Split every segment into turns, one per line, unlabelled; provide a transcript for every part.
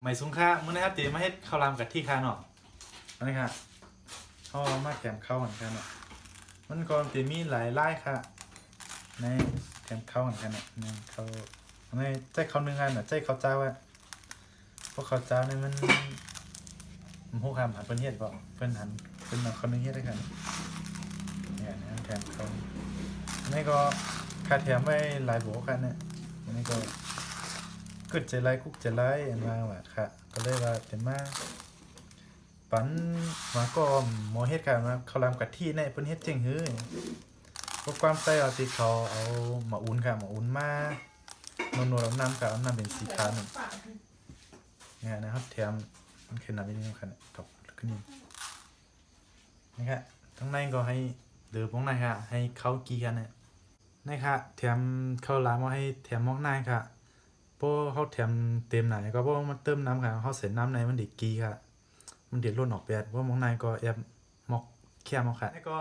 ไม่ซุ้งค่าเมื่อนะครับตีมาเฮ็ดข้าวรามกับที่คาเนาะอันนี้ค่ะเขามาแถมข้าวเหมือนกันเนาะมันก็ตีมีหลายไล่ค่ะในแถมข้าวเหมือนกันเนาะในข้าวในใจข้าวนึ่งกันเนาะใจข้าวเจ้าอะพวกข้าวเจ้าเนี่ยมันหูคำหันเป็นเฮ็ดบ่เพิ่นหันเป็นมาข้าวนึ่งเฮ็ดได้กันเนี่ยนะแถมข้าวนี่ก็ค่าแถมไว้หลายโบกันเนี่ยอันนี้ก็กึดใจไรคุกใจไรอันว่าว่ะค่ะก็เลยว่าเป็นมาปันมาก็หมอเฮ็ดกันมาเขาลำกับที่ในเพิ่นเฮ็ดเจ๋งฮื้อพวกความใส่เอาที่เขาเอามาอุ่นค่ะมาอุ่นมาโนๆน้ำกับน้ำเป็นสีขาวนี่เนี่ยนะครับแถมมันขึ้นน้ำเป็นนี่ค่ะตกขึ้นนี่นี่ค่ะทั้งในก็ให้เดือดพวกในค่ะให้เขากีกันเนี่ยนี่ค่ะแถมข้าวหลามมาให้แถมมอกในค่ะเพราะเขาแถมเต็มไหนก็เพราะมันเติมน้ำค่ะเขาใส่น้ำในมันเด็กกีค่ะมันเด็ดล้นออกแปดเพราะมอกในก็แอบมอกแค่มอกค่ะนี่ก็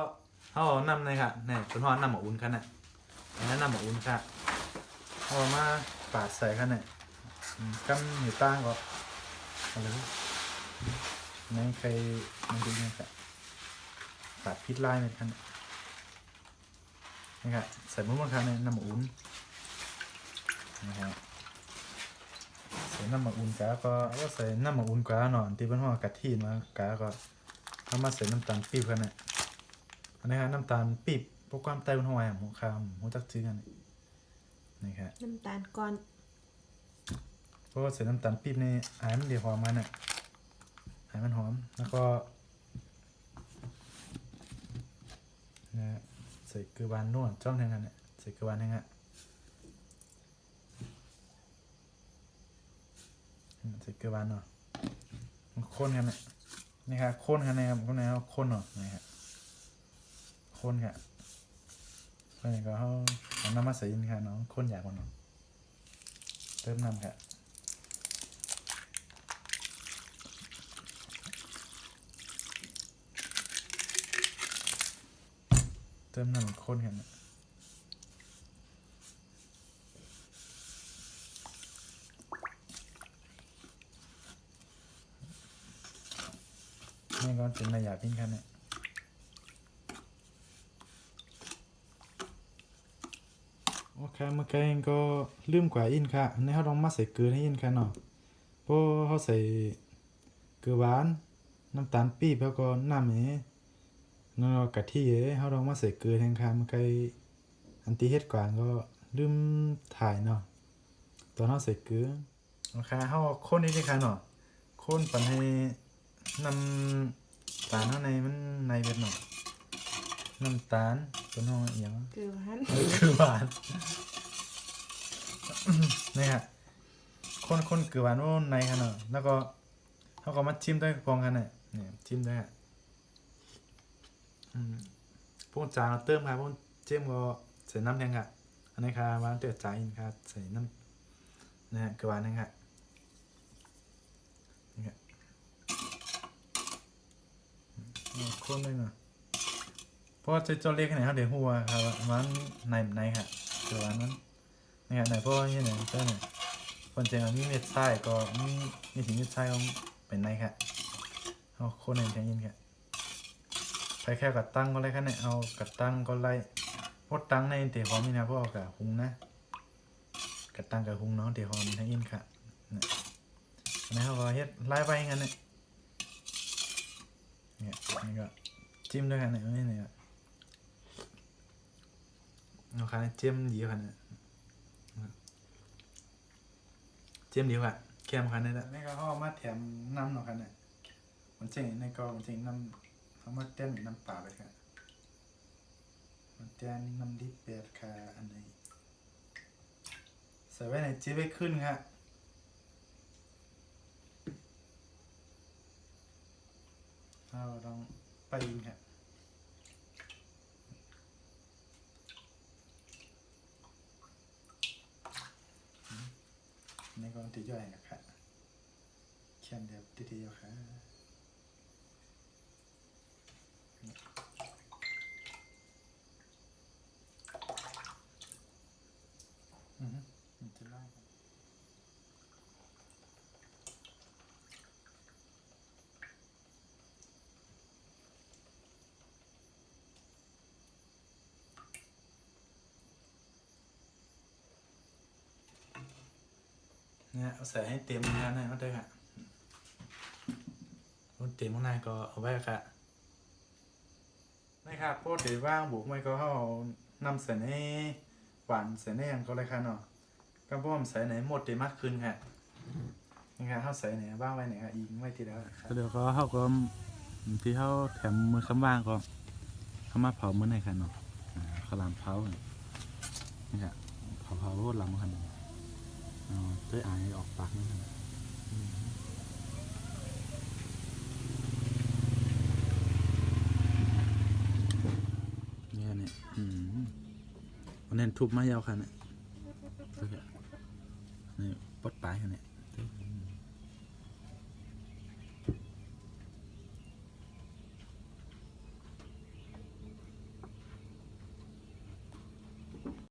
เขาเอาน้ำในค่ะนี่เป็นว่าน้ำหมกอุ่นค่ะเนี่ยอันนั้นน้ำหมกอุ่นค่ะเอามาปาดใส่ค่ะเนี่ยกันอยู่ตั้งก็อะไรนี่ใครมันดีเนี่ยค่ะปาดพิษไล่เนี่ยค่ะนี่ค่ะใส่มุ้งบางครั้งในน้ำหมกอุ่นนะครับใส่น้ำหมกอุ่นก็ใส่น้ำหมกอุ่นกาหน่อยที่เป็นหัวกะทิมากาก็เอามาใส่น้ำตาลปี๊บกันเนี่ยอันนี้ครับน้ำตาลปี๊บพวกความไต้บนหัวหมูคามหมูจักจื้อกันนี่ครับ
น้ำตาลก้อน
เพราะว่าใส่น้ำตาลปี๊บนี่หายมันเดี๋ยวหอมมันอ่ะหายมันหอมแล้วก็นะใส่เกลือหวานนวดจ้องแทงกันเนี่ยใส่เกลือหวานแทงอ่ะใส่เกลือหวานเนาะมันข้นกันเนี่ยนี่ครับข้นกันนะครับข้นนะครับข้นเนาะนี่ครับข้นค่ะเพื่อนก็เอาน้ำมาใส่ยินค่ะน้องข้นอยากกว่าน้องเติมน้ำค่ะเติมน้ำข้นกันนี่ก็เป็นระยะพิ้งกันเนี่ยโอเคเมื่อกี้ก็ลืมกว่าอินค่ะในเขาต้องมาใส่เกลือให้อินค่ะเนาะเพราะเขาใส่เกลือหวานน้ำตาลปี๊บแล้วก็น้ำนี่แล้วกะทิเขาต้องมาใส่เกลือแทนค่ะเมื่อกี้อันที่เฮ็ดก่อนก็ลืมถ่ายเนาะตอนเขาใส่เกลือโอเคเขาข้นนิดนึงค่ะเนาะข้นปั่นให้น้ำตาลข้างในมันในเบ็ดหน่อยน้ำตาลตัวน้อยอย่าง
เกลือหวาน
คือหวานนี่ฮะคนเกลือหวานว่าในขนาดแล้วก็เขาก็มาชิมด้วยฟองกันเนี่ยชิมด้วยฮะพวกจานเราเติมครับพวกเจิ้มก็ใส่น้ำแทงค่ะอันนี้ค่ะวางเตือจานอินค่ะใส่น้ำนะฮะเกลือหวานนึงค่ะนี่ฮะคนเลยเนาะเพราะจะเล็กไหนเขาเดี๋ยวหัวครับมันในค่ะเกลือหวานมันนี่ฮะไหนเพราะว่านี่เนี่ยเจ้าเนี่ยคนเจงมีเม็ดไส้ก็มีถึงเม็ดไส้ก็เป็นในค่ะเอาโคนในแทงยินค่ะไปแค่กัดตั้งก็ไล่ค่ะเนี่ยเอากัดตั้งก็ไล่พดตั้งในเตี๋ยวหอมนี่นะเพราะเอากับหุงนะกัดตั้งกับหุงเนาะเตี๋ยวหอมแทงยินค่ะเนี่ยอันนี้เขาก็เฮ็ดไล่ไปงั้นเนี่ยนี่ก็จิ้มด้วยกันเนี่ยนี่เนี่ยเอาค่ะจิ้มดีค่ะเนี่ยเจียมดีกว่าแค่มคันนี่แหละนี่ก็เขามาแถมน้ำหน่อยกันเนี่ยมันเจ๋งในก็มันเจ๋งน้ำเขามาเต้นน้ำเปล่าไปค่ะมันเต้นน้ำดิบแบบค่ะอันนี้ใส่ไว้ในจีบไว้ขึ้นค่ะเราลองไปยิงค่ะนี่ก็ตีย่อยนะคะแค่เดียวตีเดียวค่ะมันจะไล่ เนี่ยเอาใส่ให้เต็มงานหน่อยก็ได้ค่ะรุ่นเต็มข้างในก็เอาไว้ค่ะนะครับโปรตีว่างบุกไม่ก็เขานำใส่ในหวานใส่ในอย่างก็เลยค่ะเนาะก็พวกผมใส่ไหนหมดเต็มมากขึ้นค่ะนี่ค่ะเขาใส่ไหนบ้างไว้ไหนค่ะอีกไม่ทีแล้วเดี๋ยวก็เขาก็ที่เขาแถมมือคำว่างก็เขามาเผามือไหนค่ะเนาะข้าวหลามเผานี่ค่ะเผาโคตรล้ำค่ะด้วยอายออกปากนี่ค่ะนี่เนี่ยวันนี้ทุบไม้ยาวค่ะเนี่ยนี่ปลดปลายค่ะเนี่ย